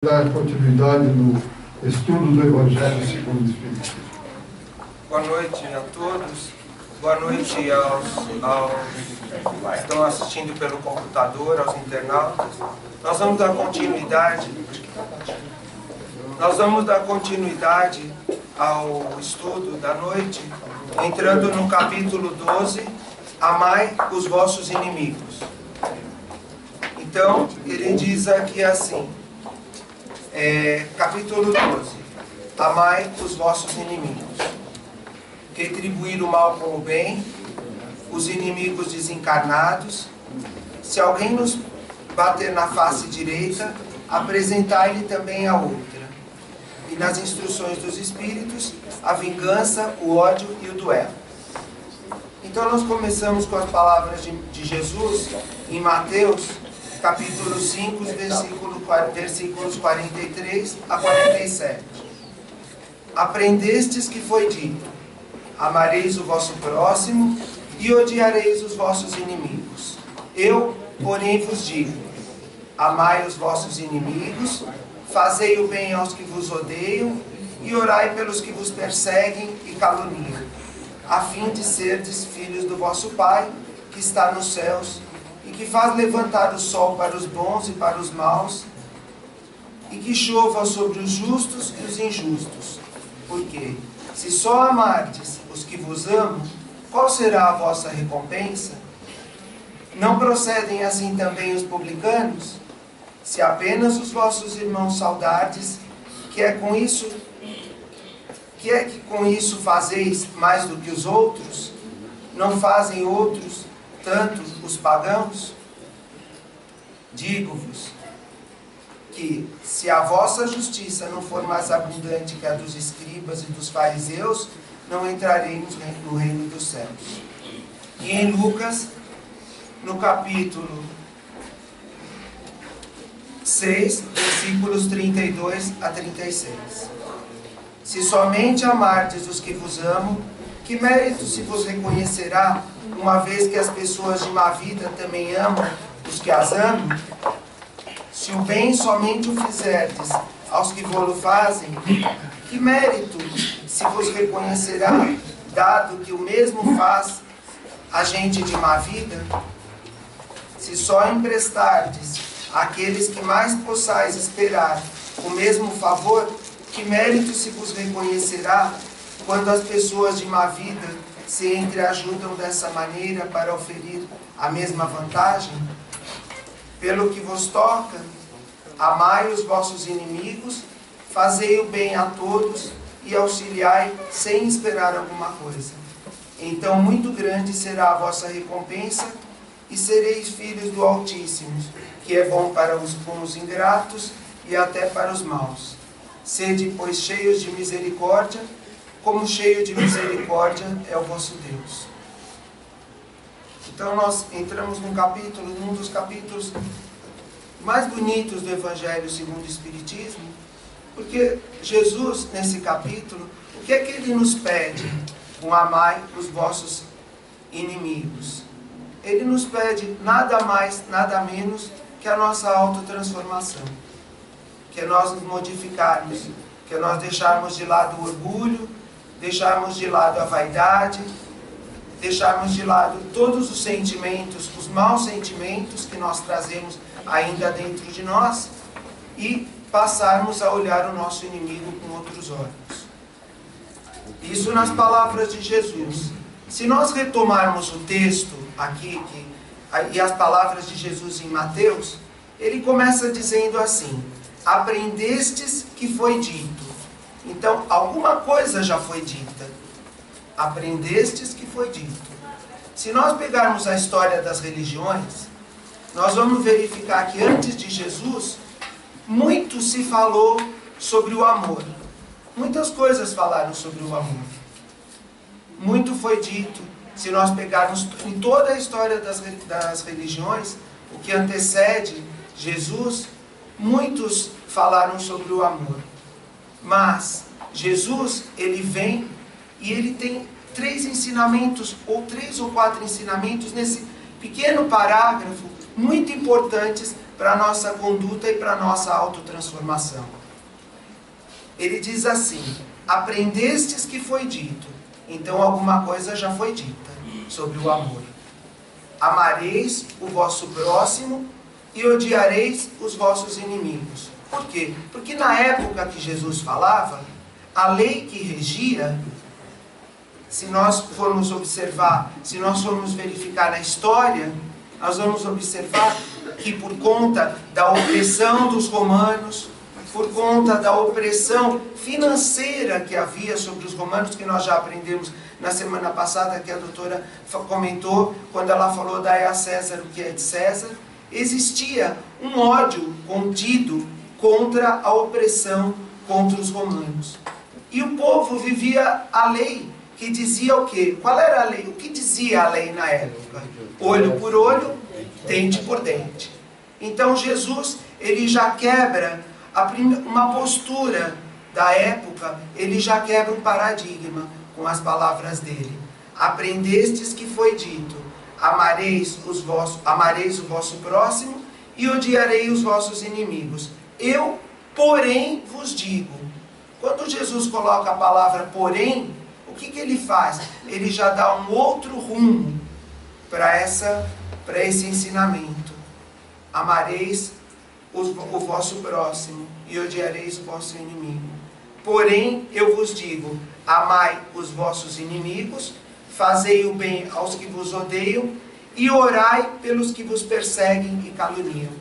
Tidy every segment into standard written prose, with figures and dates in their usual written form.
Dar continuidade no estudo do Evangelho segundo o Espiritismo. Boa noite a todos, boa noite aos que estão assistindo pelo computador, aos internautas. Nós vamos dar continuidade ao estudo da noite, entrando no capítulo 12, Amai os vossos inimigos. Então, ele diz aqui assim, capítulo 12: Amai os vossos inimigos, retribuir o mal com o bem, os inimigos desencarnados. Se alguém nos bater na face direita, apresentai-lhe também a outra. E nas instruções dos Espíritos, a vingança, o ódio e o duelo. Então nós começamos com as palavras de Jesus em Mateus, capítulo 5, versículos 43 a 47. Aprendestes que foi dito: amareis o vosso próximo e odiareis os vossos inimigos. Eu, porém, vos digo: amai os vossos inimigos, fazei o bem aos que vos odeiam e orai pelos que vos perseguem e caluniam, a fim de serdes filhos do vosso Pai, que está nos céus, e que faz levantar o sol para os bons e para os maus, e que chova sobre os justos e os injustos. Porque, se só amardes os que vos amam, qual será a vossa recompensa? Não procedem assim também os publicanos? Se apenas os vossos irmãos saudardes, que com isso fazeis mais do que os outros? Não fazem outros tanto os pagãos? Digo-vos que, se a vossa justiça não for mais abundante que a dos escribas e dos fariseus, não entrareis no reino dos céus. E em Lucas, no capítulo 6, versículos 32 a 36. Se somente amardes os que vos amam, que mérito se vos reconhecerá, uma vez que as pessoas de má vida também amam os que as amam? Se o bem somente o fizerdes aos que vô-lo fazem, que mérito se vos reconhecerá, dado que o mesmo faz a gente de má vida? Se só emprestardes àqueles que mais possais esperar o mesmo favor, que mérito se vos reconhecerá, quando as pessoas de má vida se entreajudam dessa maneira para oferir a mesma vantagem? Pelo que vos toca, amai os vossos inimigos, fazei o bem a todos e auxiliai sem esperar alguma coisa. Então muito grande será a vossa recompensa e sereis filhos do Altíssimo, que é bom para os bons ingratos e até para os maus. Sede, pois, cheios de misericórdia, como cheio de misericórdia é o vosso Deus. Então nós entramos num dos capítulos mais bonitos do Evangelho segundo o Espiritismo, porque Jesus, nesse capítulo, o que é que ele nos pede? Amai os vossos inimigos. Ele nos pede nada mais, nada menos que a nossa autotransformação, que é nós nos modificarmos, que é nós deixarmos de lado o orgulho, deixarmos de lado a vaidade, deixarmos de lado todos os sentimentos, os maus sentimentos que nós trazemos ainda dentro de nós e passarmos a olhar o nosso inimigo com outros olhos. Isso nas palavras de Jesus. Se nós retomarmos o texto aqui, e as palavras de Jesus em Mateus, ele começa dizendo assim: aprendestes que foi dito. Então, alguma coisa já foi dita. Aprendestes que foi dito. Se nós pegarmos a história das religiões, nós vamos verificar que antes de Jesus, muito se falou sobre o amor. Muitas coisas falaram sobre o amor. Muito foi dito. Se nós pegarmos em toda a história das religiões, o que antecede Jesus, muitos falaram sobre o amor. Mas Jesus, ele vem e ele tem três ou quatro ensinamentos nesse pequeno parágrafo, muito importantes para a nossa conduta e para a nossa autotransformação. Ele diz assim: aprendestes que foi dito. Então alguma coisa já foi dita sobre o amor. Amareis o vosso próximo e odiareis os vossos inimigos. Por quê? Porque na época que Jesus falava, a lei que regia, se nós formos observar, se nós formos verificar na história, nós vamos observar que por conta da opressão dos romanos, por conta da opressão financeira que havia sobre os romanos, que nós já aprendemos na semana passada, que a doutora comentou, quando ela falou: dai a César o que é de César, existia um ódio contido contra a opressão contra os romanos. E o povo vivia a lei, que dizia o quê? Qual era a lei? O que dizia a lei na época? Olho por olho, dente por dente. Então Jesus, ele já quebra uma postura da época, ele já quebra um paradigma com as palavras dele. Aprendestes que foi dito: amareis o vosso próximo e odiarei os vossos inimigos. Eu, porém, vos digo. Quando Jesus coloca a palavra porém, o que ele faz? Ele já dá um outro rumo para esse ensinamento. Amareis o vosso próximo e odiareis o vosso inimigo. Porém, eu vos digo: amai os vossos inimigos, fazei o bem aos que vos odeiam e orai pelos que vos perseguem e caluniam.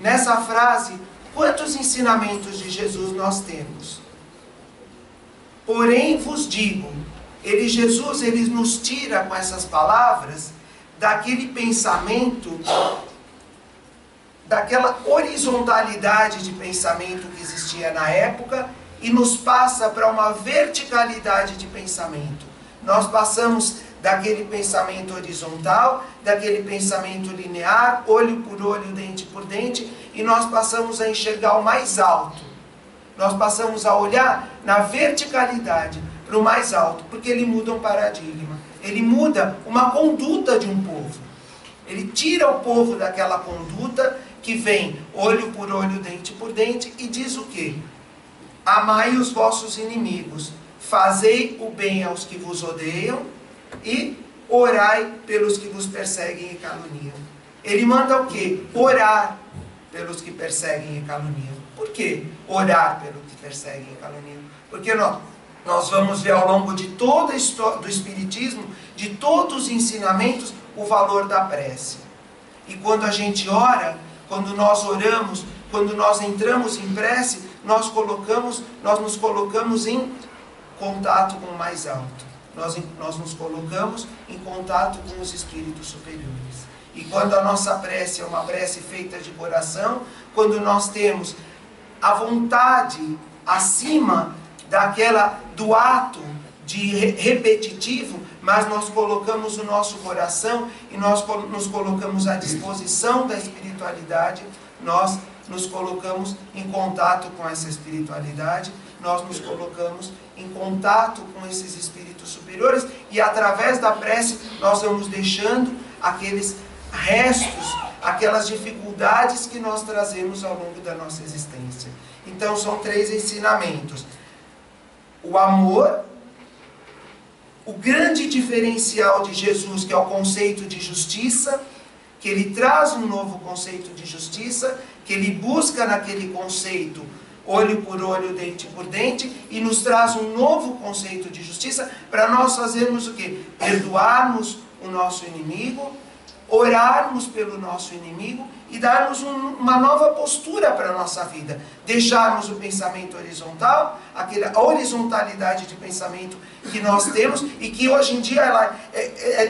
Nessa frase, quantos ensinamentos de Jesus nós temos? Porém vos digo, Jesus nos tira com essas palavras daquele pensamento, daquela horizontalidade de pensamento que existia na época e nos passa para uma verticalidade de pensamento. Nós passamos daquele pensamento horizontal, daquele pensamento linear, olho por olho, dente por dente, e nós passamos a enxergar o mais alto. Nós passamos a olhar na verticalidade para o mais alto, porque ele muda um paradigma. Ele muda uma conduta de um povo. Ele tira o povo daquela conduta que vem olho por olho, dente por dente, e diz o quê? Amai os vossos inimigos, fazei o bem aos que vos odeiam e orai pelos que vos perseguem e caluniam. Ele manda o quê? Orar pelos que perseguem e caluniam. Por quê? Orar pelos que perseguem e caluniam. Porque nós vamos ver ao longo de toda a história do Espiritismo, de todos os ensinamentos, o valor da prece. E quando a gente ora, quando nós oramos, quando nós entramos em prece, nós nos colocamos em contato com o mais alto. Nós nos colocamos em contato com os espíritos superiores. E quando a nossa prece é uma prece feita de coração, quando nós temos a vontade acima do ato repetitivo, mas nós colocamos o nosso coração e nós nos colocamos à disposição da espiritualidade, nós nos colocamos em contato com essa espiritualidade, nós nos colocamos em contato com esses espíritos superiores e através da prece nós vamos deixando aqueles restos, aquelas dificuldades que nós trazemos ao longo da nossa existência. Então são 3 ensinamentos. O amor, o grande diferencial de Jesus, que é o conceito de justiça, que ele traz um novo conceito de justiça, que ele busca naquele conceito olho por olho, dente por dente, e nos traz um novo conceito de justiça para nós fazermos o quê? Perdoarmos o nosso inimigo, orarmos pelo nosso inimigo e darmos uma nova postura para a nossa vida. Deixarmos o pensamento horizontal, aquela horizontalidade de pensamento que nós temos e que hoje em dia ela é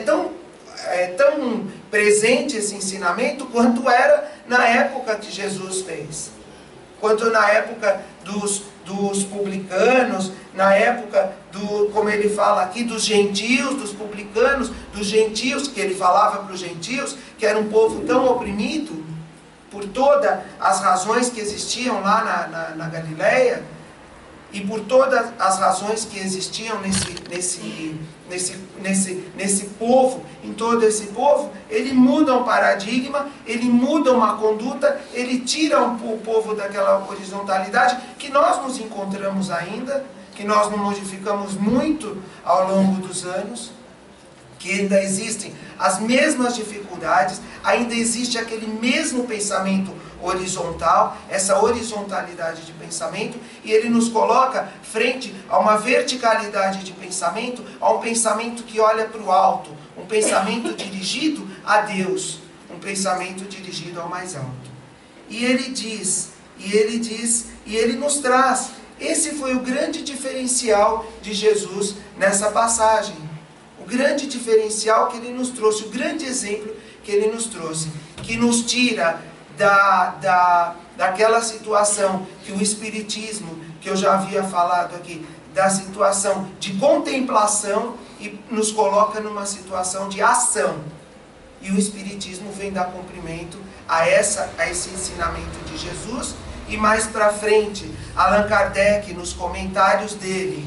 tão presente esse ensinamento quanto era na época que Jesus fez. Quanto na época dos publicanos, na época, como ele fala aqui, dos gentios, dos publicanos, dos gentios, que ele falava para os gentios, que era um povo tão oprimido, por todas as razões que existiam lá na Galileia, e por todas as razões que existiam nesse povo, em todo esse povo, ele muda um paradigma, ele muda uma conduta, ele tira o povo daquela horizontalidade que nós nos encontramos ainda, que nós não modificamos muito ao longo dos anos, que ainda existem as mesmas dificuldades, ainda existe aquele mesmo pensamento horizontal, essa horizontalidade de pensamento, e ele nos coloca frente a uma verticalidade de pensamento, a um pensamento que olha para o alto, um pensamento dirigido a Deus, um pensamento dirigido ao mais alto. E ele nos traz. Esse foi o grande diferencial de Jesus nessa passagem. O grande diferencial que ele nos trouxe, o grande exemplo que ele nos trouxe, que nos tira daquela situação que o Espiritismo, que eu já havia falado aqui, da situação de contemplação e nos coloca numa situação de ação. E o Espiritismo vem dar cumprimento a esse ensinamento de Jesus. E mais para frente, Allan Kardec, nos comentários dele,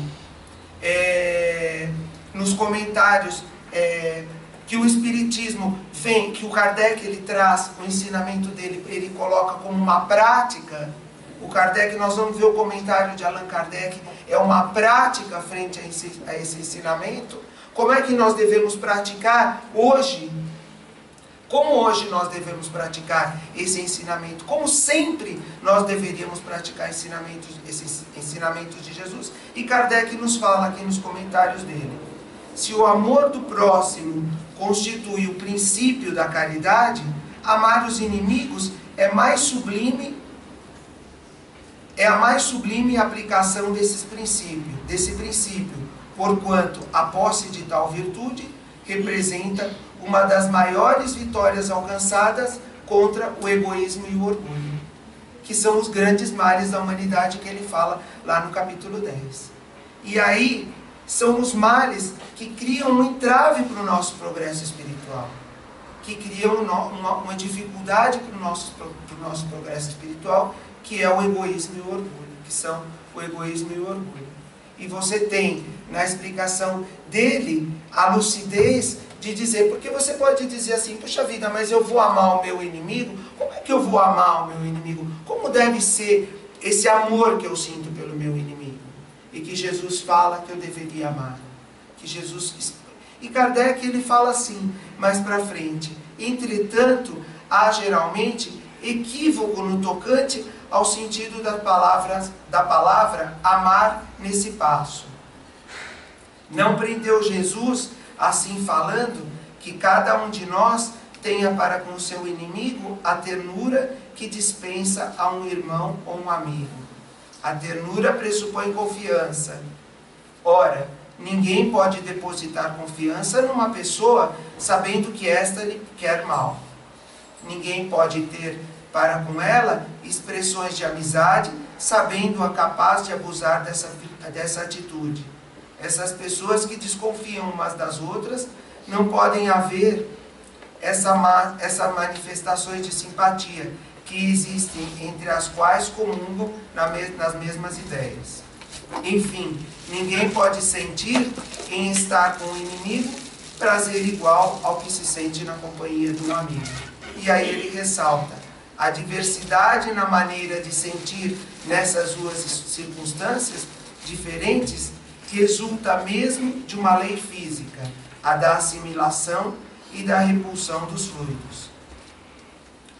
que o Espiritismo vem, que o Kardec ele traz, o ensinamento dele, ele coloca como uma prática. O Kardec, nós vamos ver o comentário de Allan Kardec, é uma prática frente a esse ensinamento. Como é que nós devemos praticar hoje? Como hoje nós devemos praticar esse ensinamento? Como sempre nós deveríamos praticar esses ensinamentos de Jesus? E Kardec nos fala aqui nos comentários dele. Se o amor do próximo constitui o princípio da caridade, amar os inimigos é a mais sublime aplicação desse princípio, porquanto a posse de tal virtude representa uma das maiores vitórias alcançadas contra o egoísmo e o orgulho, que são os grandes males da humanidade que ele fala lá no capítulo 10. E aí, são os males que criam um entrave para o nosso progresso espiritual, que criam uma dificuldade para o nosso progresso espiritual, que é o egoísmo e o orgulho, que são o egoísmo e o orgulho. E você tem, na explicação dele, a lucidez de dizer, porque você pode dizer assim, puxa vida, mas eu vou amar o meu inimigo? Como é que eu vou amar o meu inimigo? Como deve ser esse amor que eu sinto pelo meu inimigo? E que Jesus fala que eu deveria amar. E Kardec, ele fala assim, mais para frente, entretanto, há geralmente equívoco no tocante ao sentido da palavra amar nesse passo. Não prendeu Jesus, assim falando, que cada um de nós tenha para com o seu inimigo a ternura que dispensa a um irmão ou um amigo. A ternura pressupõe confiança. Ora, ninguém pode depositar confiança numa pessoa sabendo que esta lhe quer mal. Ninguém pode ter para com ela expressões de amizade, sabendo-a capaz de abusar dessa atitude. Essas pessoas que desconfiam umas das outras, não podem haver essas manifestações de simpatia que existem entre as quais comungam nas mesmas ideias. Enfim, ninguém pode sentir em estar com o inimigo prazer igual ao que se sente na companhia de um amigo. E aí ele ressalta, a diversidade na maneira de sentir nessas duas circunstâncias diferentes resulta mesmo de uma lei física, a da assimilação e da repulsão dos fluidos.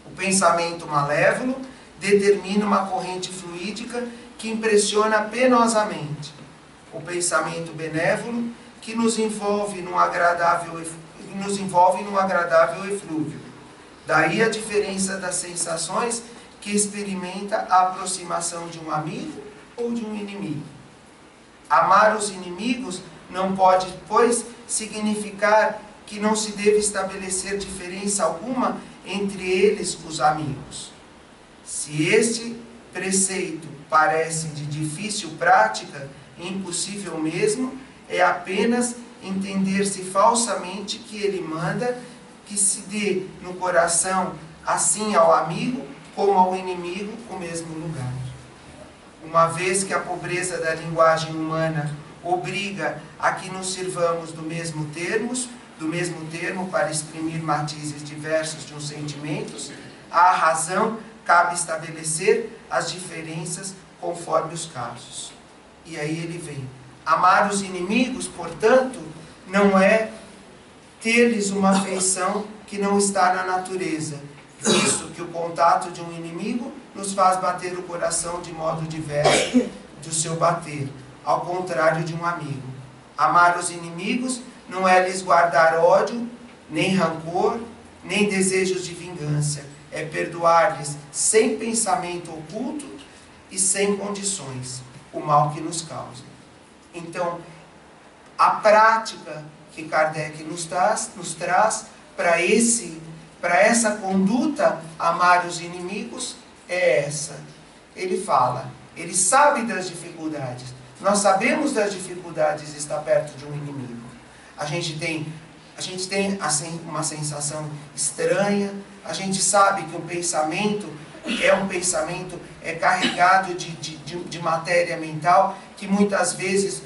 O pensamento malévolo determina uma corrente fluídica que impressiona penosamente. O pensamento benévolo que nos envolve num agradável eflúvio. Daí a diferença das sensações que experimenta a aproximação de um amigo ou de um inimigo. Amar os inimigos não pode, pois, significar que não se deve estabelecer diferença alguma entre eles, os amigos. Se este preceito parece de difícil prática, impossível mesmo, é apenas entender-se falsamente que ele manda que se dê no coração, assim ao amigo como ao inimigo, o mesmo lugar. uma vez que a pobreza da linguagem humana obriga a que nos sirvamos do mesmo termo para exprimir matizes diversos de uns sentimentos, à razão cabe estabelecer as diferenças conforme os casos. E aí ele vem. Amar os inimigos, portanto, não é ter-lhes uma afeição que não está na natureza, visto que o contato de um inimigo nos faz bater o coração de modo diverso do seu bater, ao contrário de um amigo. Amar os inimigos não é lhes guardar ódio, nem rancor, nem desejos de vingança. É perdoar-lhes sem pensamento oculto e sem condições o mal que nos causam. Então, a prática que Kardec nos traz para essa conduta, amar os inimigos, é essa. Ele fala, ele sabe das dificuldades. Nós sabemos das dificuldades de estar perto de um inimigo. A gente tem assim, uma sensação estranha, a gente sabe que o pensamento é carregado de matéria mental que muitas vezes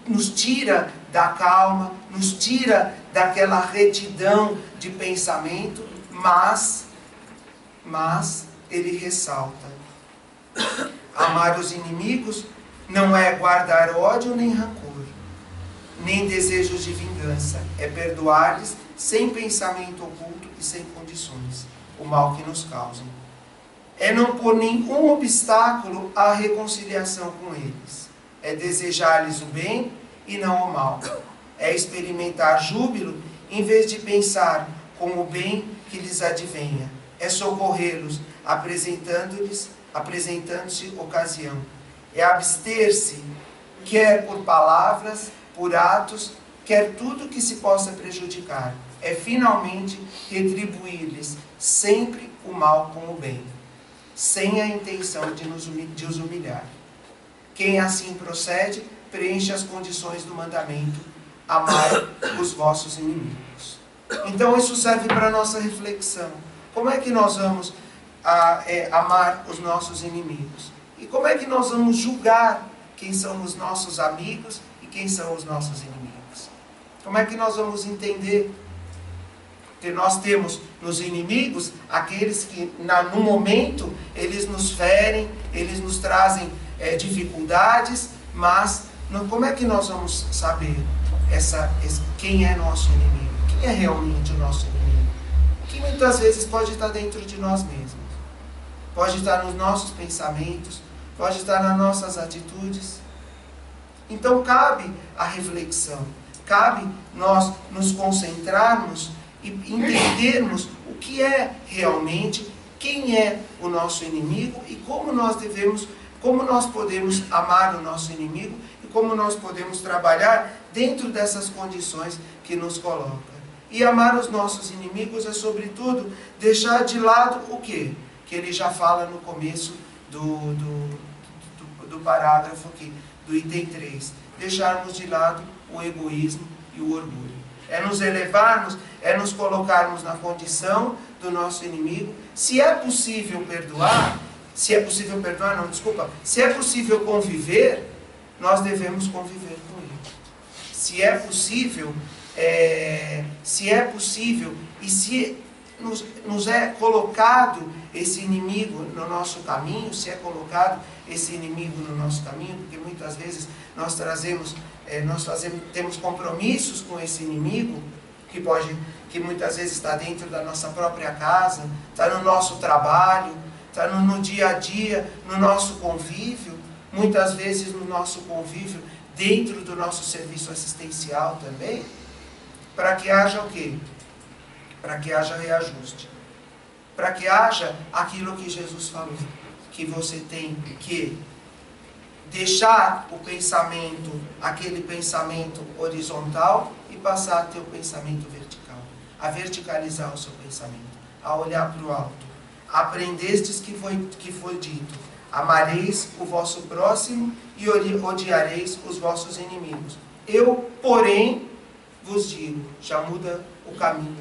nos tira da calma, nos tira daquela retidão de pensamento, mas ele ressalta: amar os inimigos não é guardar ódio nem rancor, nem desejos de vingança, é perdoar-lhes sem pensamento oculto e sem condições o mal que nos causam. É não pôr nenhum obstáculo à reconciliação com eles. É desejar-lhes o bem e não o mal. É experimentar júbilo em vez de pensar com o bem que lhes advenha. É socorrê-los, apresentando-se ocasião. É abster-se, quer por palavras, por atos, quer tudo que se possa prejudicar. É finalmente retribuir-lhes sempre o mal com o bem, sem a intenção de os humilhar. Quem assim procede, preenche as condições do mandamento: amar os vossos inimigos. Então isso serve para a nossa reflexão. Como é que nós vamos amar os nossos inimigos? E como é que nós vamos julgar quem são os nossos amigos e quem são os nossos inimigos? Como é que nós vamos entender que nós temos nos inimigos aqueles que no momento eles nos ferem, eles nos trazem dificuldades, mas como é que nós vamos saber quem é nosso inimigo? Quem é realmente o nosso inimigo? Que muitas vezes pode estar dentro de nós mesmos, pode estar nos nossos pensamentos, pode estar nas nossas atitudes. Então cabe a reflexão, cabe nós nos concentrarmos e entendermos o que é realmente, quem é o nosso inimigo e como nós podemos amar o nosso inimigo e como nós podemos trabalhar dentro dessas condições que nos coloca. E amar os nossos inimigos é, sobretudo, deixar de lado o quê? Que ele já fala no começo do parágrafo aqui, do item 3. Deixarmos de lado o egoísmo e o orgulho. É nos elevarmos, é nos colocarmos na condição do nosso inimigo. Se é possível se é possível conviver, nós devemos conviver com ele. Se é possível e se nos é colocado esse inimigo no nosso caminho, porque muitas vezes nós temos compromissos com esse inimigo, que muitas vezes está dentro da nossa própria casa, está no nosso trabalho, está no dia a dia, no nosso convívio, muitas vezes no nosso convívio dentro do nosso serviço assistencial também, para que haja o quê? Para que haja reajuste. Para que haja aquilo que Jesus falou, que você tem que deixar o pensamento, aquele pensamento horizontal, e passar a ter o pensamento vertical, a verticalizar o seu pensamento, a olhar para o alto. Aprendestes que foi dito: amareis o vosso próximo e odiareis os vossos inimigos. Eu, porém, vos digo, já muda o caminho: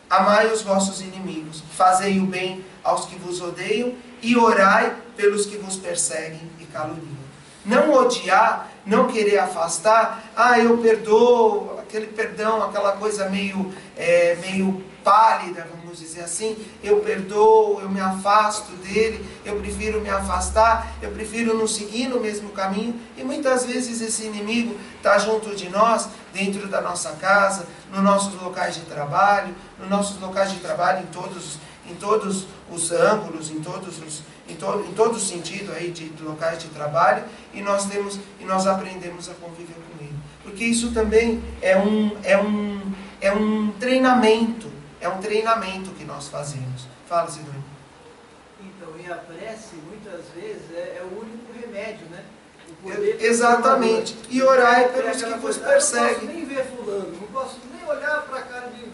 amai os vossos inimigos, fazei o bem aos que vos odeiam e orai pelos que vos perseguem e caluniam. Não odiar, não querer afastar, eu perdoo, aquele perdão, aquela coisa meio pálida, vamos dizer assim, eu perdoo, eu me afasto dele, eu prefiro me afastar, eu prefiro não seguir no mesmo caminho, e muitas vezes esse inimigo está junto de nós, dentro da nossa casa, nos nossos locais de trabalho, em todos os ângulos, em todo sentido aí de locais de trabalho, e nós aprendemos a conviver com ele. Porque isso também é um treinamento que nós fazemos. Fala, Sidônia. Então, e a prece, muitas vezes, é o único remédio, né? Exatamente. E orai pelos que vos perseguem. Eu não posso nem ver fulano, não posso nem olhar para a cara de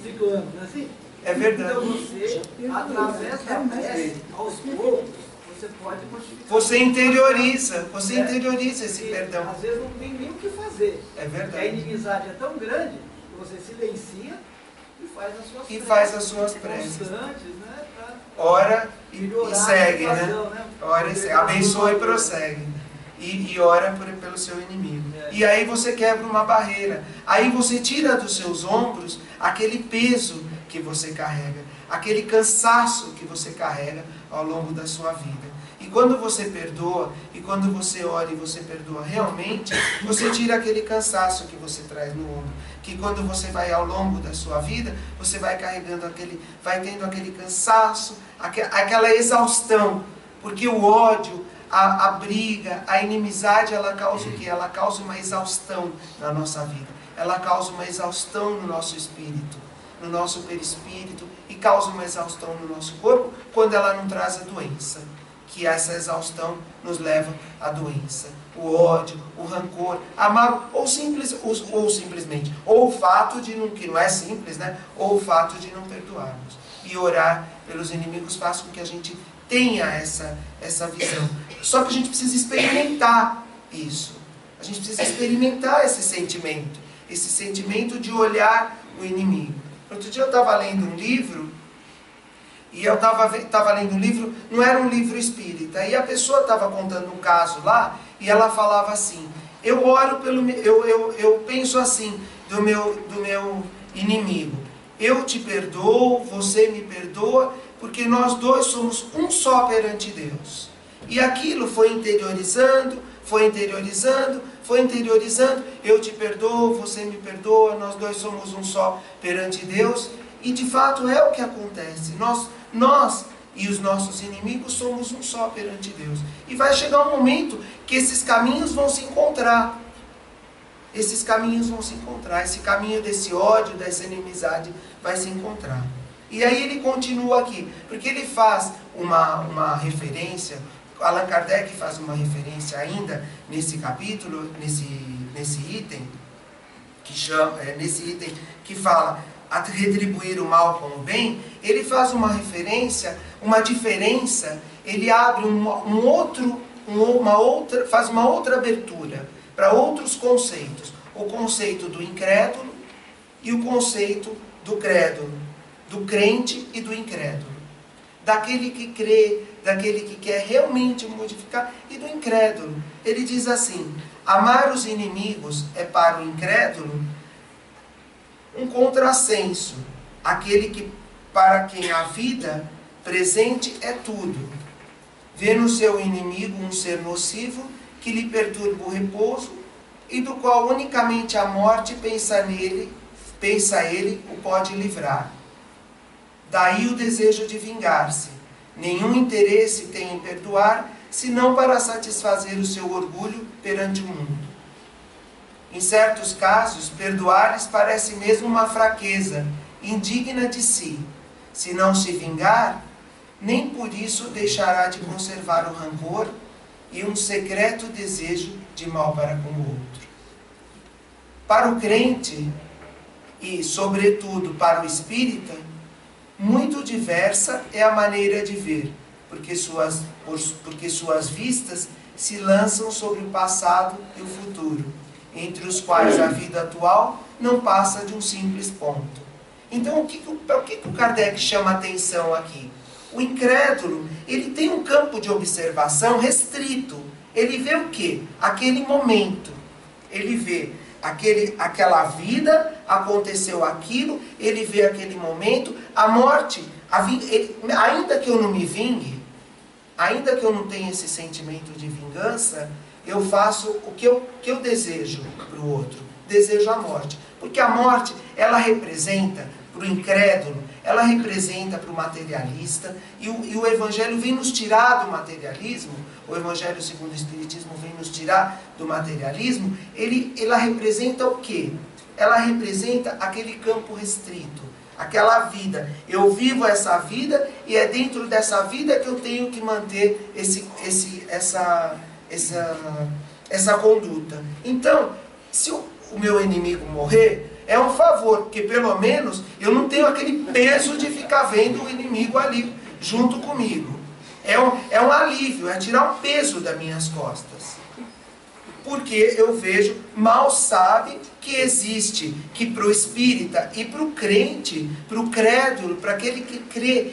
ciclano, não é assim? É verdade. Então você, através da prece, aos poucos, você pode modificar. Você interioriza esse perdão. Às vezes não tem nem o que fazer. É verdade. A inimizade é tão grande que você silencia e faz as suas preces. Constantes, né? Ora e segue, né? Ora e segue. Abençoa e prossegue. E ora pelo seu inimigo. E aí você quebra uma barreira. Aí você tira dos seus ombros aquele peso que você carrega, aquele cansaço que você carrega ao longo da sua vida. E quando você perdoa, e quando você ora e você perdoa realmente, você tira aquele cansaço que você traz no ombro. Que quando você vai ao longo da sua vida, você vai carregando vai tendo aquele cansaço, aquela exaustão. Porque o ódio, a briga, a inimizade, ela causa o quê? Ela causa uma exaustão na nossa vida. Ela causa uma exaustão no nosso espírito, no nosso perispírito, e causa uma exaustão no nosso corpo quando ela não traz a doença. Que essa exaustão nos leva à doença. O ódio, o rancor, amar, ou simplesmente, ou o fato de não, que não é simples, né? Ou o fato de não perdoarmos. E orar pelos inimigos faz com que a gente tenha essa visão. Só que a gente precisa experimentar isso. A gente precisa experimentar esse sentimento de olhar o inimigo. Outro dia eu estava lendo um livro, e eu estava lendo um livro, não era um livro espírita, e a pessoa estava contando um caso lá, e ela falava assim, eu penso assim, do meu inimigo, eu te perdoo, você me perdoa, porque nós dois somos um só perante Deus. E aquilo foi interiorizando, eu te perdoo, você me perdoa, nós dois somos um só perante Deus, e de fato é o que acontece. Nós e os nossos inimigos somos um só perante Deus. E vai chegar um momento que esses caminhos vão se encontrar. Esse caminho desse ódio, dessa inimizade vai se encontrar. E aí ele continua aqui, porque ele faz uma referência, Allan Kardec faz uma referência ainda nesse capítulo, nesse item, que fala a retribuir o mal com o bem. Ele faz uma referência, uma diferença, ele abre faz uma outra abertura para outros conceitos. O conceito do incrédulo e o conceito do crédulo, do crente e do incrédulo. Daquele que crê, daquele que quer realmente modificar, e do incrédulo. Ele diz assim, amar os inimigos é para o incrédulo um contrassenso, aquele para quem a vida presente é tudo. Vê no seu inimigo um ser nocivo que lhe perturba o repouso e do qual unicamente a morte pensa ele o pode livrar. Daí o desejo de vingar-se. Nenhum interesse tem em perdoar, senão para satisfazer o seu orgulho perante o mundo. Em certos casos, perdoar-lhes parece mesmo uma fraqueza, indigna de si. Se não se vingar, nem por isso deixará de conservar o rancor e um secreto desejo de mal para com o outro. Para o crente, e sobretudo para o espírita, muito diversa é a maneira de ver, porque suas vistas se lançam sobre o passado e o futuro, entre os quais a vida atual não passa de um simples ponto. Então, o que o Kardec chama atenção aqui? O incrédulo, ele tem um campo de observação restrito. Ele vê o quê? Aquele momento. Ele vê aquela vida, aconteceu aquilo, ele vê aquele momento, a morte, ainda que eu não me vingue, ainda que eu não tenha esse sentimento de vingança, eu faço o que eu desejo para o outro. Desejo a morte. Porque a morte, ela representa para o incrédulo, ela representa para o materialista, e o Evangelho vem nos tirar do materialismo, o Evangelho segundo o Espiritismo vem nos tirar do materialismo, ela representa o quê? Ela representa aquele campo restrito, aquela vida. Eu vivo essa vida e é dentro dessa vida que eu tenho que manter essa conduta. Então, se o meu inimigo morrer, é um favor, porque pelo menos eu não tenho aquele peso de ficar vendo o inimigo ali junto comigo. É um alívio, é tirar um peso das minhas costas. Porque eu vejo, mal sabe que existe, que para o espírita e para o crente, para o crédulo, para aquele que crê,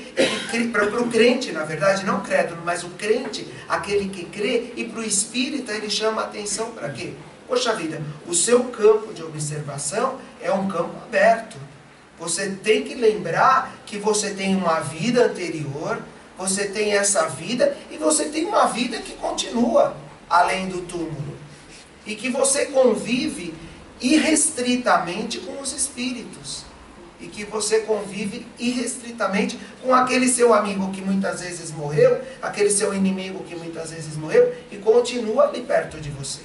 para o crente, na verdade, não crédulo, mas o crente, aquele que crê, e para o espírita ele chama a atenção para quê? Poxa vida, o seu campo de observação é um campo aberto. Você tem que lembrar que você tem uma vida anterior, você tem essa vida e você tem uma vida que continua além do túmulo. E que você convive irrestritamente com os espíritos. E que você convive irrestritamente com aquele seu amigo que muitas vezes morreu, aquele seu inimigo que muitas vezes morreu, e continua ali perto de você.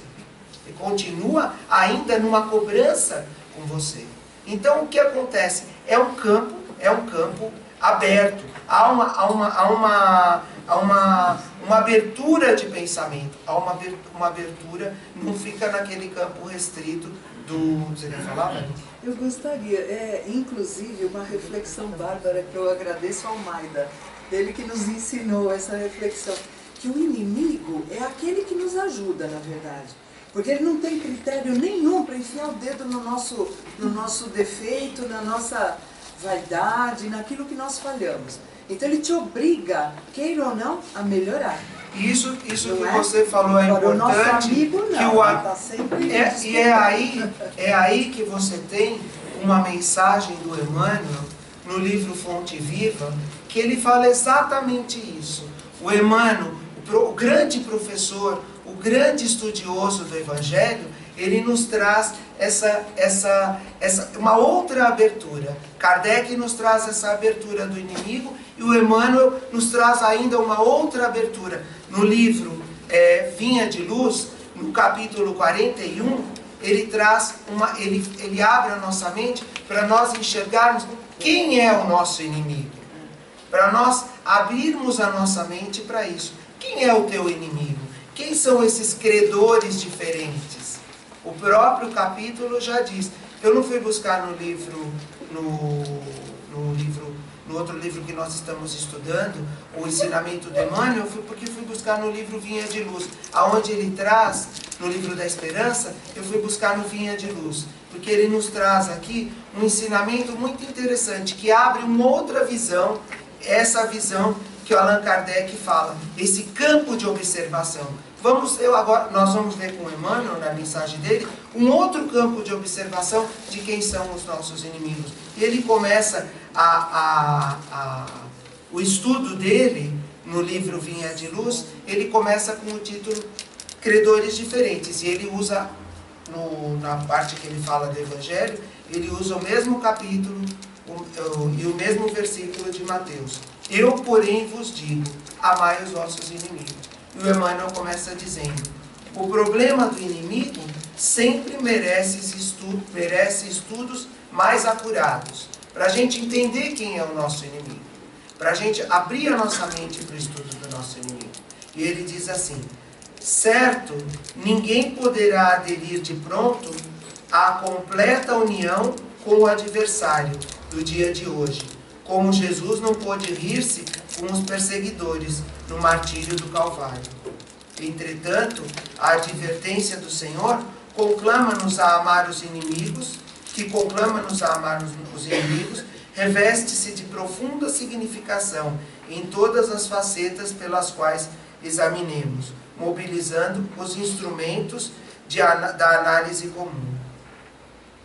E continua ainda numa cobrança com você. Então o que acontece? É um campo aberto. Há uma abertura de pensamento. Há uma abertura, não fica naquele campo restrito do... Você quer falar, Maria? Eu gostaria, inclusive, uma reflexão, Bárbara, que eu agradeço ao Maida, dele que nos ensinou essa reflexão, que o inimigo é aquele que nos ajuda, na verdade. Porque ele não tem critério nenhum para enfiar o dedo no nosso defeito, na nossa vaidade, naquilo que nós falhamos. Então ele te obriga, queira ou não, a melhorar. Isso que você falou é importante. O nosso amigo não, está sempre... E é aí que você tem uma mensagem do Emmanuel, no livro Fonte Viva, que ele fala exatamente isso. O Emmanuel, o grande professor, o grande estudioso do Evangelho, ele nos traz uma outra abertura. Kardec nos traz essa abertura do inimigo e o Emmanuel nos traz ainda uma outra abertura. No livro Vinha de Luz, no capítulo 41, ele traz ele abre a nossa mente para nós enxergarmos quem é o nosso inimigo. Para nós abrirmos a nossa mente para isso. Quem é o teu inimigo? Quem são esses credores diferentes? O próprio capítulo já diz. Eu não fui buscar no outro livro que nós estamos estudando, o ensinamento de Emmanuel, porque fui buscar no livro Vinha de Luz, aonde ele traz, no livro da Esperança, eu fui buscar no Vinha de Luz, porque ele nos traz aqui um ensinamento muito interessante, que abre uma outra visão, essa visão que o Allan Kardec fala, esse campo de observação. Nós vamos ver com o Emmanuel, na mensagem dele, um outro campo de observação de quem são os nossos inimigos. E ele começa o estudo dele, no livro Vinha de Luz, ele começa com o título Credores Diferentes. E ele usa, na parte que ele fala do Evangelho, ele usa o mesmo capítulo e o mesmo versículo de Mateus. Eu, porém, vos digo, amai os vossos inimigos. E o Emmanuel começa dizendo, o problema do inimigo sempre merece estudos mais acurados, para a gente entender quem é o nosso inimigo, para a gente abrir a nossa mente para o estudo do nosso inimigo. E ele diz assim, certo, ninguém poderá aderir de pronto à completa união com o adversário do dia de hoje, como Jesus não pôde rir-se com os perseguidores no martírio do Calvário. Entretanto, a advertência do Senhor conclama-nos a amar os inimigos, reveste-se de profunda significação em todas as facetas pelas quais examinemos, mobilizando os instrumentos da análise comum.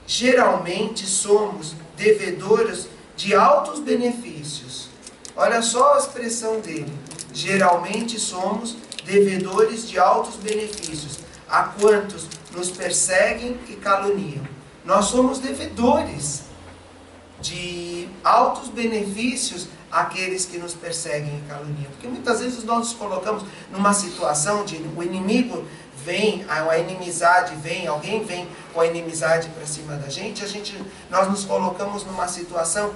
Geralmente somos devedores de altos benefícios. Olha só a expressão dele. Geralmente somos devedores de altos benefícios a quantos nos perseguem e caluniam. Nós somos devedores de altos benefícios àqueles que nos perseguem e caluniam. Porque muitas vezes nós nos colocamos numa situação de o inimigo vem, a inimizade vem, alguém vem com a inimizade para cima da gente, nós nos colocamos numa situação,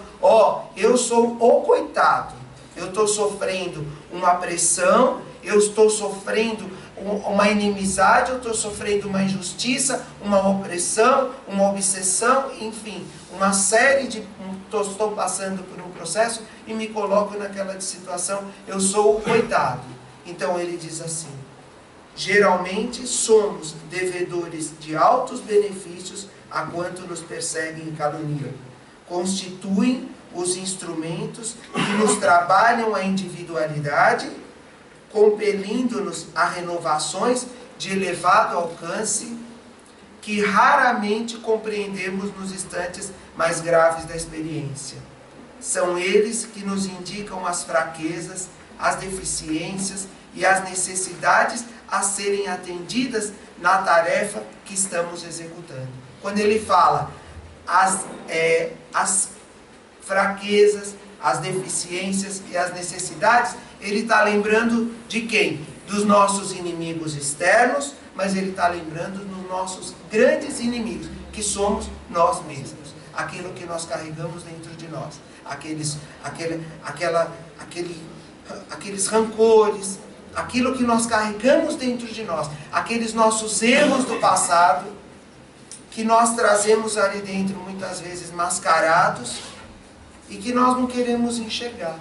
eu sou o coitado, eu estou sofrendo uma pressão, eu estou sofrendo uma inimizade, eu estou sofrendo uma injustiça, uma opressão, uma obsessão, enfim, uma série de... Estou passando por um processo e me coloco naquela situação, eu sou o coitado. Então ele diz assim, geralmente somos devedores de altos benefícios a quanto nos perseguem e caluniam. Constituem os instrumentos que nos trabalham a individualidade, compelindo-nos a renovações de elevado alcance que raramente compreendemos nos instantes mais graves da experiência. São eles que nos indicam as fraquezas, as deficiências e as necessidades a serem atendidas na tarefa que estamos executando. Quando ele fala as fraquezas, as deficiências e as necessidades, ele está lembrando de quem? Dos nossos inimigos externos, mas ele está lembrando dos nossos grandes inimigos, que somos nós mesmos. Aquilo que nós carregamos dentro de nós. Aqueles rancores, aquilo que nós carregamos dentro de nós, aqueles nossos erros do passado, que nós trazemos ali dentro, muitas vezes mascarados, e que nós não queremos enxergar.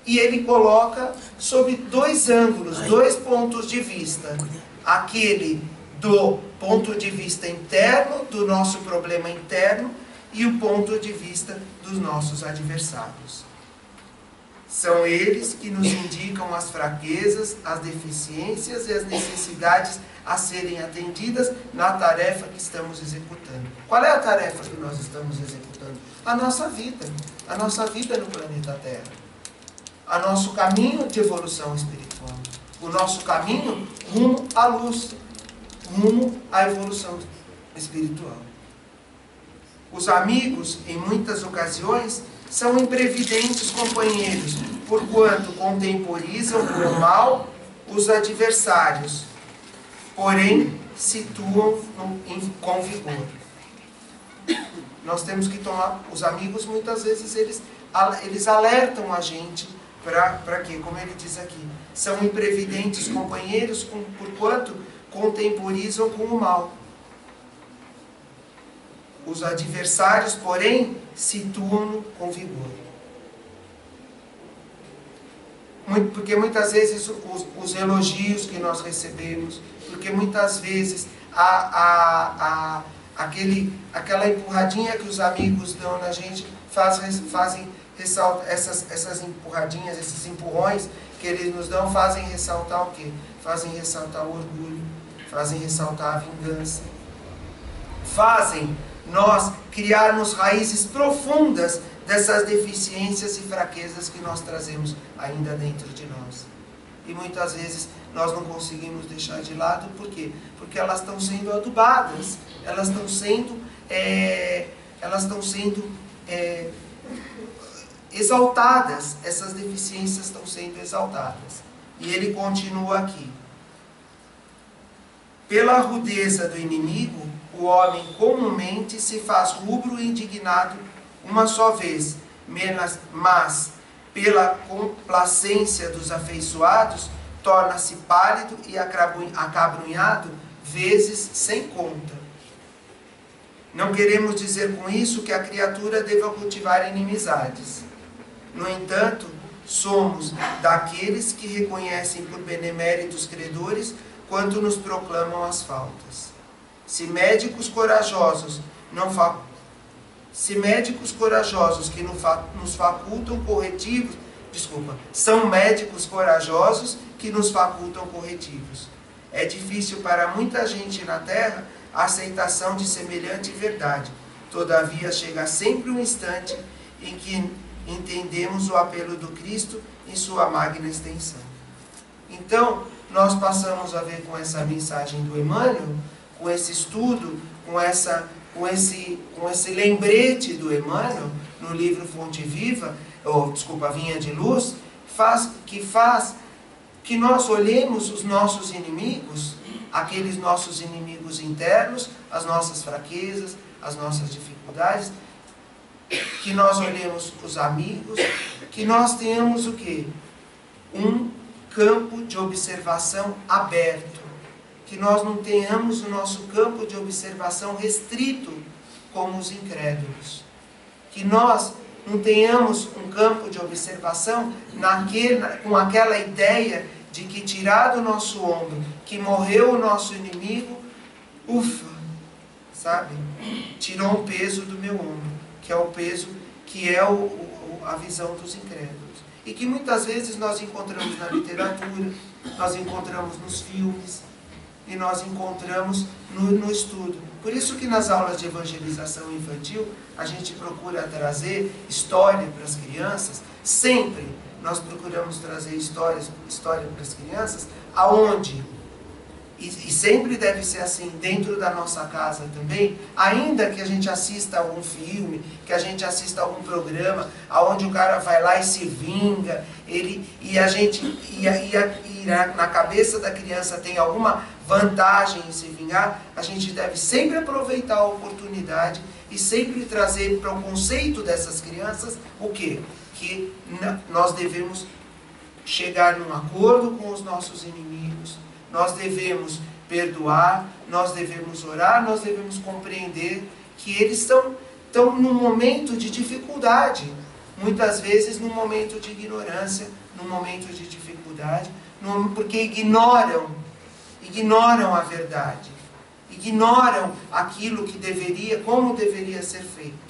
E ele coloca sob dois ângulos, dois pontos de vista. Aquele do ponto de vista interno, do nosso problema interno, e o ponto de vista dos nossos adversários. São eles que nos indicam as fraquezas, as deficiências e as necessidades a serem atendidas na tarefa que estamos executando. Qual é a tarefa que nós estamos executando? A nossa vida no planeta Terra. O nosso caminho de evolução espiritual. O nosso caminho rumo à luz, rumo à evolução espiritual. Os amigos, em muitas ocasiões, são imprevidentes companheiros, porquanto contemporizam com o mal os adversários, porém situam com vigor. Nós temos que tomar... Os amigos, muitas vezes, eles alertam a gente para quê? Como ele diz aqui, são imprevidentes companheiros, porquanto contemporizam com o mal. Os adversários, porém, situam-no com vigor. Porque muitas vezes os elogios que nós recebemos, porque muitas vezes aquela empurradinha que os amigos dão na gente, fazem ressaltar essas empurradinhas, esses empurrões que eles nos dão, fazem ressaltar o quê? Fazem ressaltar o orgulho, fazem ressaltar a vingança, fazem nós criarmos raízes profundas dessas deficiências e fraquezas que nós trazemos ainda dentro de nós. E muitas vezes nós não conseguimos deixar de lado, por quê? Porque elas estão sendo adubadas, elas estão sendo exaltadas, essas deficiências estão sendo exaltadas. E ele continua aqui. Pela rudeza do inimigo, o homem comumente se faz rubro e indignado uma só vez, mas pela complacência dos afeiçoados, torna-se pálido e acabrunhado vezes sem conta. Não queremos dizer com isso que a criatura deva cultivar inimizades. No entanto, somos daqueles que reconhecem por beneméritos credores quanto nos proclamam as faltas. Se médicos corajosos que nos facultam corretivos são médicos corajosos que nos facultam corretivos. É difícil para muita gente na Terra a aceitação de semelhante verdade. Todavia, chega sempre um instante em que entendemos o apelo do Cristo em sua magna extensão. Então, nós passamos a ver com essa mensagem do Emmanuel, com esse estudo, com esse lembrete do Emmanuel, no livro Fonte Viva, Vinha de Luz, que faz que nós olhemos os nossos inimigos, aqueles nossos inimigos internos, as nossas fraquezas, as nossas dificuldades, que nós olhemos os amigos, que nós tenhamos o quê? Um campo de observação aberto, que nós não tenhamos o nosso campo de observação restrito como os incrédulos, que nós não tenhamos um campo de observação com aquela ideia de que tirar do nosso ombro, que morreu o nosso inimigo, ufa, sabe? Tirou um peso do meu ombro, que é o peso, que é a visão dos incrédulos. E que muitas vezes nós encontramos na literatura, nós encontramos nos filmes, e nós encontramos no estudo. Por isso que nas aulas de evangelização infantil, a gente procura trazer história para as crianças. Sempre nós procuramos trazer história para as crianças, aonde, e sempre deve ser assim, dentro da nossa casa também, ainda que a gente assista algum filme, que a gente assista algum programa, aonde o cara vai lá e se vinga, na cabeça da criança tem alguma vantagem em se vingar, a gente deve sempre aproveitar a oportunidade e sempre trazer para o conceito dessas crianças o quê? Que nós devemos chegar num acordo com os nossos inimigos, nós devemos perdoar, nós devemos orar, nós devemos compreender que eles estão num momento de dificuldade, muitas vezes num momento de ignorância, num momento de dificuldade, porque ignoram a verdade, ignoram aquilo que como deveria ser feito.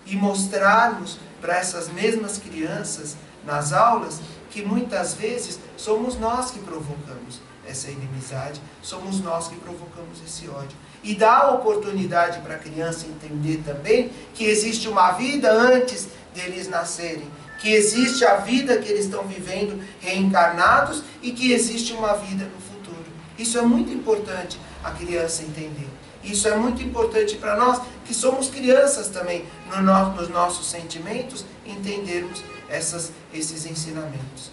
E mostrarmos para essas mesmas crianças nas aulas que muitas vezes somos nós que provocamos essa inimizade, somos nós que provocamos esse ódio. E dá a oportunidade para a criança entender também que existe uma vida antes deles nascerem, que existe a vida que eles estão vivendo reencarnados e que existe uma vida no futuro. Isso é muito importante a criança entender. Isso é muito importante para nós, que somos crianças também, nos nossos sentimentos, entendermos esses ensinamentos.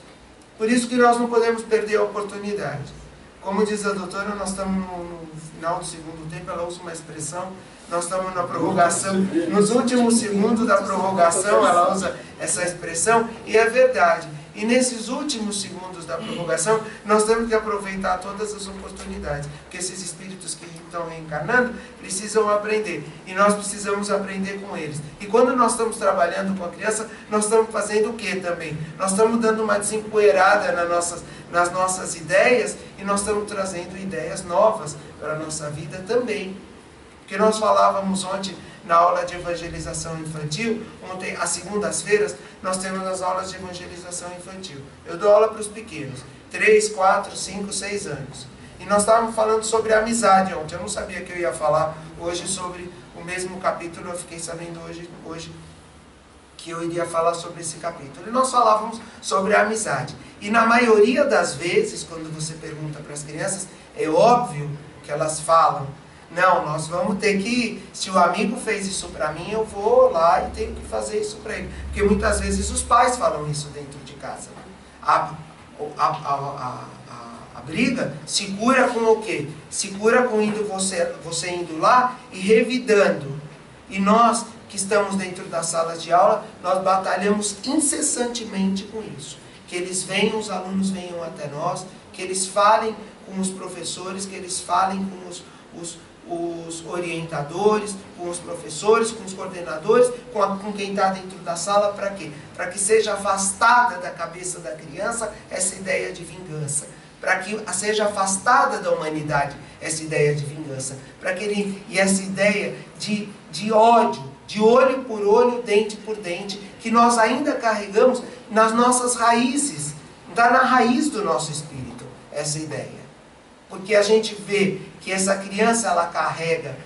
Por isso que nós não podemos perder a oportunidade. Como diz a doutora, nós estamos no final do segundo tempo, ela usa uma expressão, nós estamos na prorrogação, nos últimos segundos da prorrogação, ela usa essa expressão, e é verdade. E nesses últimos segundos da prorrogação, nós temos que aproveitar todas as oportunidades, porque esses espíritos que estão reencarnando precisam aprender, e nós precisamos aprender com eles. E quando nós estamos trabalhando com a criança, nós estamos fazendo o que também? Nós estamos dando uma desempoeirada nas nossas ideias, e nós estamos trazendo ideias novas para a nossa vida também. Porque nós falávamos ontem na aula de evangelização infantil, ontem, às segundas-feiras, nós temos as aulas de evangelização infantil. Eu dou aula para os pequenos, 3, 4, 5, 6 anos. E nós estávamos falando sobre amizade ontem. Eu não sabia que eu ia falar hoje sobre o mesmo capítulo, eu fiquei sabendo hoje que eu iria falar sobre esse capítulo. E nós falávamos sobre a amizade. E na maioria das vezes, quando você pergunta para as crianças, é óbvio que elas falam: não, nós vamos ter que, se o amigo fez isso para mim, eu vou lá e tenho que fazer isso para ele. Porque muitas vezes os pais falam isso dentro de casa. A briga se cura com o quê? Se cura com você indo lá e revidando. E nós, que estamos dentro das salas de aula, nós batalhamos incessantemente com isso. Que os alunos venham até nós, que eles falem com os professores, que eles falem com os orientadores, com os professores, com os coordenadores, com quem está dentro da sala, para quê? Para que seja afastada da cabeça da criança essa ideia de vingança, para que seja afastada da humanidade essa ideia de vingança, e essa ideia de ódio, de olho por olho, dente por dente, que nós ainda carregamos nas nossas raízes, está na raiz do nosso espírito, essa ideia. Porque a gente vê que essa criança, ela carrega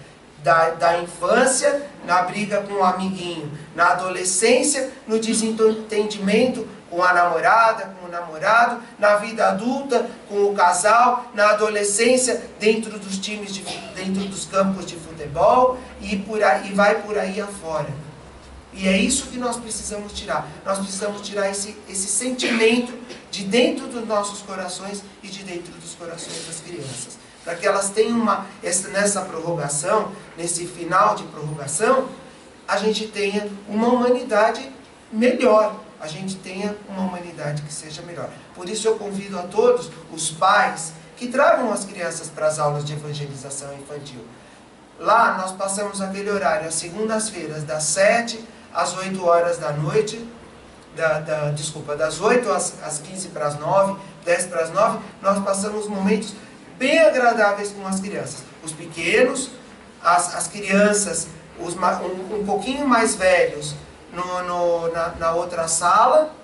da infância, na briga com o amiguinho, na adolescência, no desentendimento com a namorada, com o namorado, na vida adulta, com o casal, na adolescência, dentro dos times, dentro dos campos de futebol, e vai por aí afora. E é isso que nós precisamos tirar. Nós precisamos tirar esse sentimento de dentro dos nossos corações e de dentro dos corações das crianças. Para que elas tenham nessa prorrogação, nesse final de prorrogação, a gente tenha uma humanidade melhor. A gente tenha uma humanidade que seja melhor. Por isso eu convido a todos os pais que tragam as crianças para as aulas de evangelização infantil. Lá nós passamos aquele horário, às segundas-feiras, das 7 às 8 horas da noite, das 8 às 15 para as 9, 10 para as 9, nós passamos momentos bem agradáveis com as crianças. Os pequenos, as crianças, um pouquinho mais velhos, na outra sala,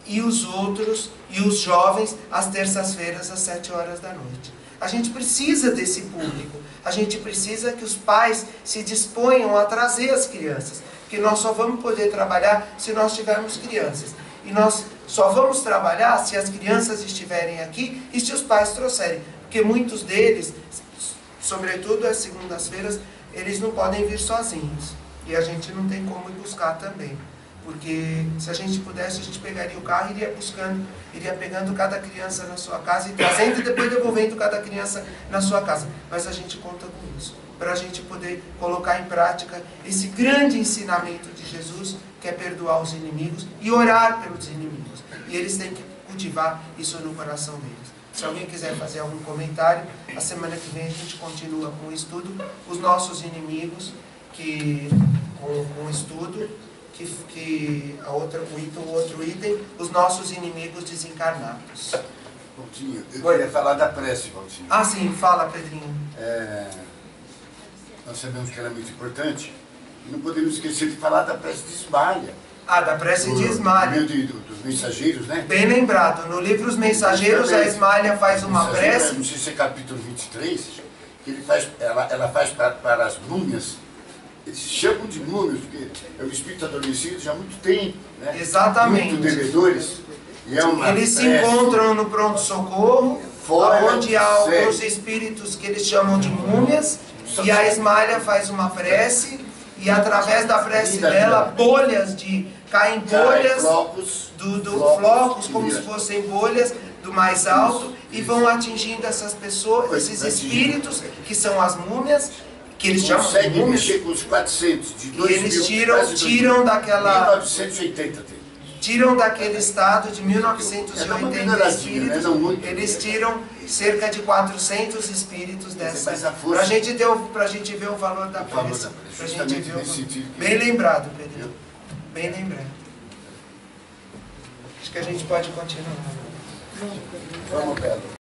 e os outros, e os jovens, às terças-feiras, às 7 horas da noite. A gente precisa desse público, a gente precisa que os pais se disponham a trazer as crianças, porque nós só vamos poder trabalhar se nós tivermos crianças. E nós só vamos trabalhar se as crianças estiverem aqui e se os pais trouxerem, porque muitos deles, sobretudo às segundas-feiras, eles não podem vir sozinhos. E a gente não tem como ir buscar também. Porque se a gente pudesse, a gente pegaria o carro e iria buscando, iria pegando cada criança na sua casa e trazendo e depois devolvendo cada criança na sua casa. Mas a gente conta com isso, para a gente poder colocar em prática esse grande ensinamento de Jesus, que é perdoar os inimigos e orar pelos inimigos. E eles têm que cultivar isso no coração deles. Se alguém quiser fazer algum comentário, a semana que vem a gente continua com o estudo, os nossos inimigos, com o estudo, o outro item, os nossos inimigos desencarnados. Valtinho, eu queria falar da prece, Valtinho. Ah, sim, fala, Pedrinho. Nós sabemos que ela é muito importante, e não podemos esquecer de falar da prece de Ismalha. Ah, da prece de Ismalha. Dos mensageiros, né? Bem lembrado. No livro Os Mensageiros, a Ismalha faz uma prece. Não sei se é capítulo 23, que ela faz para as múmias. Eles se chamam de múmias, porque é o espírito adormecido já há muito tempo, né? Exatamente. Muito devedores. E eles se encontram no pronto-socorro, onde há alguns espíritos que eles chamam de múmias, e a Ismalha faz uma prece, e através da prece dela, caem bolhas flocos, como se fossem bolhas do mais alto, e vão atingindo essas pessoas, esses espíritos, que são as múmias, que eles chamam de múmias, mexer com os 400, de 2 e eles tiram daquela... 1980 tem. Tiram daquele estado de 1980 espíritos, eles tiram cerca de 400 espíritos dessa, para a gente ver o valor da prece. Bem lembrado, Pedro. Bem lembrado. Acho que a gente pode continuar. Vamos, Pedro.